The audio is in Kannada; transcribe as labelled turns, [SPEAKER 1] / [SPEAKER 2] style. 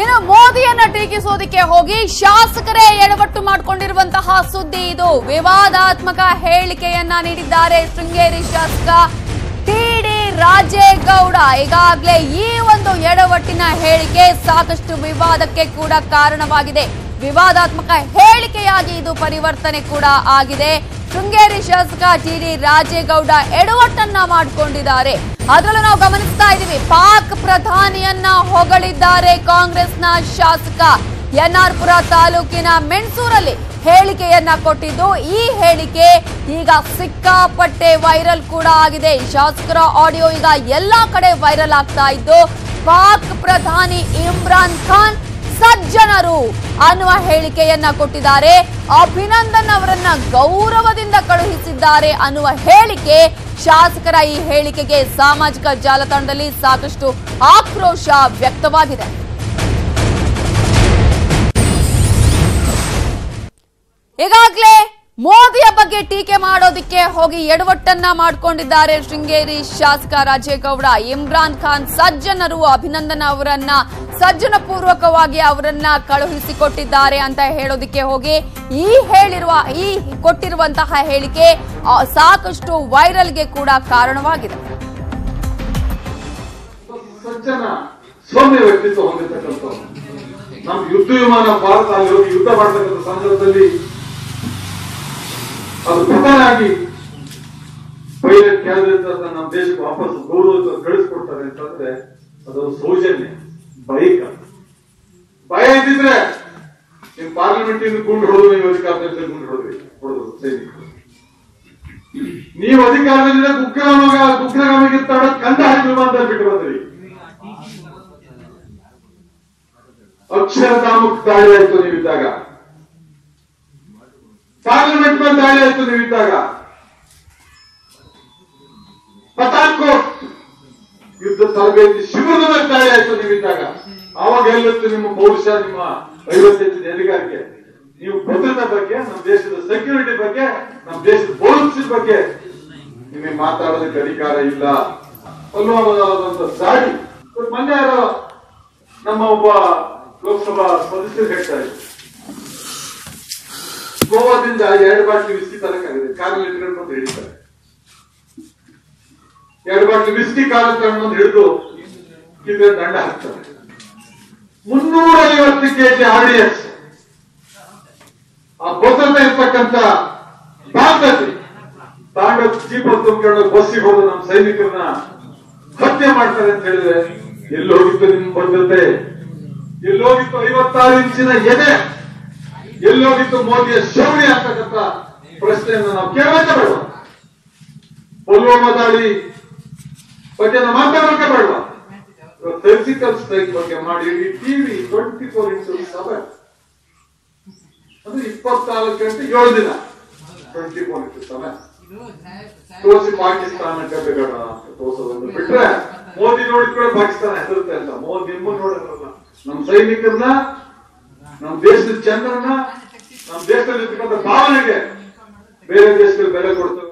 [SPEAKER 1] ಇನ್ನು ಮೋದಿಯನ್ನ ಟೀಕಿಸೋದಕ್ಕೆ ಹೋಗಿ ಶಾಸಕರೇ ಎಡವಟ್ಟು ಮಾಡಿಕೊಂಡಿರುವಂತಹ ಸುದ್ದಿ ಇದು. ವಿವಾದಾತ್ಮಕ ಹೇಳಿಕೆಯನ್ನ ನೀಡಿದ್ದಾರೆ ಶೃಂಗೇರಿ ಶಾಸಕ ಟಿಡಿ ರಾಜೇಗೌಡ. ಈಗಾಗಲೇ ಈ ಒಂದು ಎಡವಟ್ಟಿನ ಹೇಳಿಕೆ ಸಾಕಷ್ಟು ವಿವಾದಕ್ಕೆ ಕೂಡ ಕಾರಣವಾಗಿದೆ. ವಿವಾದಾತ್ಮಕ ಹೇಳಿಕೆಯಾಗಿ ಇದು ಪರಿವರ್ತನೆ ಕೂಡ ಆಗಿದೆ. ಶೃಂಗೇರಿ ಶಾಸಕ ಟಿಡಿ ರಾಜೇಗೌಡ ಎಡವಟ್ಟನ್ನ ಮಾಡಿಕೊಂಡಿದ್ದಾರೆ. ಅದರಲ್ಲೂ ನಾವು ಗಮನಿಸ್ತಾ ಇದ್ದೀವಿ, ಪಾಕ್ ಪ್ರಧಾನಿಯನ್ನ ಹೊಗಳಿದ್ದಾರೆ ಕಾಂಗ್ರೆಸ್ನ ಶಾಸಕ. ಎನ್ಆರ್ಪುರ ತಾಲೂಕಿನ ಮೆಣಸೂರಲ್ಲಿ ಹೇಳಿಕೆಯನ್ನ ಕೊಟ್ಟಿದ್ದು, ಈ ಹೇಳಿಕೆ ಈಗ ಸಿಕ್ಕಾಪಟ್ಟೆ ವೈರಲ್ ಕೂಡ ಆಗಿದೆ. ಶಾಸಕರ ಆಡಿಯೋ ಈಗ ಎಲ್ಲಾ ಕಡೆ ವೈರಲ್ ಆಗ್ತಾ ಇದ್ದು, ಪಾಕ್ ಪ್ರಧಾನಿ ಇಮ್ರಾನ್ ಖಾನ್ ಸಜ್ಜನರು ಅನ್ನುವ ಹೇಳಿಕೆಯನ್ನ ಕೊಟ್ಟಿದ್ದಾರೆ. ಅಭಿನಂದನ್ ಅವರನ್ನ ಗೌರವದಿಂದ ಕಳುಹಿಸಿದ್ದಾರೆ ಅನ್ನುವ ಹೇಳಿಕೆ. ಶಾಸಕರ ಈ ಹೇಳಿಕೆಗೆ ಸಾಮಾಜಿಕ ಜಾಲತಾಣದಲ್ಲಿ ಸಾಕಷ್ಟು ಆಕ್ರೋಶ ವ್ಯಕ್ತವಾಗಿದೆ. ಈಗಾಗಲೇ ಮೋದಿಯ ಬಗ್ಗೆ ಟೀಕೆ ಮಾಡೋದಕ್ಕೆ ಹೋಗಿ ಎಡವಟ್ಟನ್ನ ಮಾಡಿಕೊಂಡಿದ್ದಾರೆ ಶೃಂಗೇರಿ ಶಾಸಕ ರಾಜೇಗೌಡ. ಇಮ್ರಾನ್ ಖಾನ್ ಸಜ್ಜನರು ಅಭಿನಂದನ್ ಅವರನ್ನ ಸಜ್ಜನ ಪೂರ್ವಕವಾಗಿ ಅವರನ್ನ ಕಳುಹಿಸಿಕೊಟ್ಟಿದ್ದಾರೆ ಅಂತ ಹೇಳೋದಕ್ಕೆ ಹೋಗಿ ಈ ಕೊಟ್ಟಿರುವಂತಹ ಹೇಳಿಕೆ ಸಾಕಷ್ಟು ವೈರಲ್ಗೆ ಕೂಡ ಕಾರಣವಾಗಿದೆ.
[SPEAKER 2] ಸಜ್ಜನ ಸೌಮ್ಯ ವ್ಯಕ್ತಿತ್ವ ಹೊಂದಿರತಕ್ಕಂಥ ನಮ್ಮ ಯುದ್ಧ ವಿಮಾನ ಭಾರತ ಅಲ್ಲಿ ಹೋಗಿ ಯುದ್ಧ ಮಾಡತಕ್ಕಂಥ ಸಂದರ್ಭದಲ್ಲಿ ಅದು ಪತನಾಗಿ ಪೈಲಟ್ ಕೆಳಗಿದ್ದ ನಮ್ಮ ದೇಶಕ್ಕೆ ವಾಪಸ್ ಗೌರವ ಕಳಿಸ್ಕೊಡ್ತಾರೆ ಅಂತಂದ್ರೆ ಅದು ಸೌಜನ್ಯ. ಭಯ ಇದ್ದಿದ್ರೆ ನಿಮ್ ಪಾರ್ಲಿಮೆಂಟ್ ಇಂದ ಗುಂಡು ಹೊಡೆದು ನೀವು ಅಧಿಕಾರದಲ್ಲಿ ಗುಂಡು ಹೊಡೆದು ಸೈನಿಕರು. ನೀವು ಅಧಿಕಾರದಿಂದ ಉಗ್ರಗಾಮಿಗೆ ತಡ ಕಂದ ಹಾಕಿ ವಿಮಾನದಲ್ಲಿ ಬಿಟ್ಟು ಬಂದ್ರಿ. ಅಕ್ಷರಧಾಮಕ್ಕೆ ದಾಳಿ ಆಯ್ತು ನೀವಿದ್ದಾಗ, ಪಾರ್ಲಿಮೆಂಟ್ ಮೇಲೆ ದಾಳಿ ಆಯ್ತು ನೀವಿದ್ದಾಗ, ಪಠಾನ್ಕೋಟ್ ಯುದ್ಧ ತರಬೇತಿ ಶಿಬಿರದ ಮೇಲೆ ದಾಳಿ ಆಯ್ತು ನೀವಿದ್ದಾಗ. ಆವಾಗ ಎಲ್ಲತ್ತು ನಿಮ್ಮ ಪೌರುಷ, ನಿಮ್ಮ 58 ಅಧಿಕಾರಕ್ಕೆ. ನೀವು ಭದ್ರತೆ ಬಗ್ಗೆ, ನಮ್ಮ ದೇಶದ ಸೆಕ್ಯೂರಿಟಿ ಬಗ್ಗೆ, ನಮ್ಮ ದೇಶದ ಭವಿಷ್ಯದ ಬಗ್ಗೆ ನಿಮಗೆ ಮಾತಾಡೋದಕ್ಕೆ ಅಧಿಕಾರ ಇಲ್ಲ. ಪುಲ್ವಾಮಾದಂತ ದಾಳಿ ಮೊನ್ನೆ ಯಾರೋ ನಮ್ಮ ಒಬ್ಬ ಲೋಕಸಭಾ ಸದಸ್ಯರು ಹೇಳ್ತಾ ಇದ್ರು, ಗೋವಾದಿಂದ 2 ಬಾಟ್ಲಿ ವಿಸ್ಕಿ ತರಕಾಗಿದೆ, ಕಾರಲ್ಲಿ ಇಟ್ಕೊಂಡು ಬಂದು ಹಿಡಿತಾರೆ. 2 ಬಾಟ್ಲಿ ವಿಸ್ಕಿ ಕಾರಲ್ಲಿ ತಗೊಂಡು ಹಿಡಿದು ಇದ್ರೆ ದಂಡ ಹಾಕ್ತಾರೆ. 350 ಕೆಜಿ RDX ಆ ಭದ್ರತೆ ಇರ್ತಕ್ಕಂಥ ಭಾರತದಲ್ಲಿ ತಾಂಡ ಜೀಪ ತುಂಬಿಕೊಂಡು ಬಸ್ಸಿಗೆ ಹೋದ ನಮ್ಮ ಸೈನಿಕರನ್ನ ಹತ್ಯೆ ಮಾಡ್ತಾರೆ ಅಂತ ಹೇಳಿದ್ರೆ ಎಲ್ಲಿ ಹೋಗಿತ್ತು ನಿಮ್ಮ ಭದ್ರತೆ? ಎಲ್ಲೋಗಿತ್ತು 56 ಇಂಚಿನ ಎದೆ? ಎಲ್ಲೋಗಿತ್ತು ಮೋದಿಯ ಶೌರ್ಯ ಅಂತಕ್ಕಂಥ ಪ್ರಶ್ನೆಯನ್ನು ನಾವು ಕೇಳಕ್ಕೆ ಬೇಡ. ಪುಲ್ವಾಮಾ ದಾಳಿ ಬಗ್ಗೆ ನಾವು ಮಾತಾಡೋಕೆ ಬೇಡ. ಸರ್ಜಿಕಲ್ ಸ್ಟ್ರೈಕ್ ಬಗ್ಗೆ ಮಾಡಿ ಟಿವಿ 24x7 ಅಂದ್ರೆ 24 ಗಂಟೆ 7 ದಿನ 24x7 ತೋರಿಸಿ ಪಾಕಿಸ್ತಾನಕ್ಕೆ ಬೇಡ ಅಂತ ತೋರಿಸೋದನ್ನು ಬಿಟ್ರೆ, ಮೋದಿ ನೋಡಿದ್ರೆ ಪಾಕಿಸ್ತಾನ ಹೆದರುತ್ತೆ ಅಂತ. ಮೋದಿ ನಿಮ್ಮನ್ನು ನೋಡಿದ್ರಲ್ಲ, ನಮ್ಮ ಸೈನಿಕರನ್ನ, ನಮ್ಮ ದೇಶದ ಜನರನ್ನ, ನಮ್ಮ ದೇಶದಲ್ಲಿ ಇರ್ತಕ್ಕಂಥ ಭಾವನೆಗೆ ಬೇರೆ ದೇಶದಲ್ಲಿ ಬೆಲೆ ಕೊಡ್ತಾರೆ.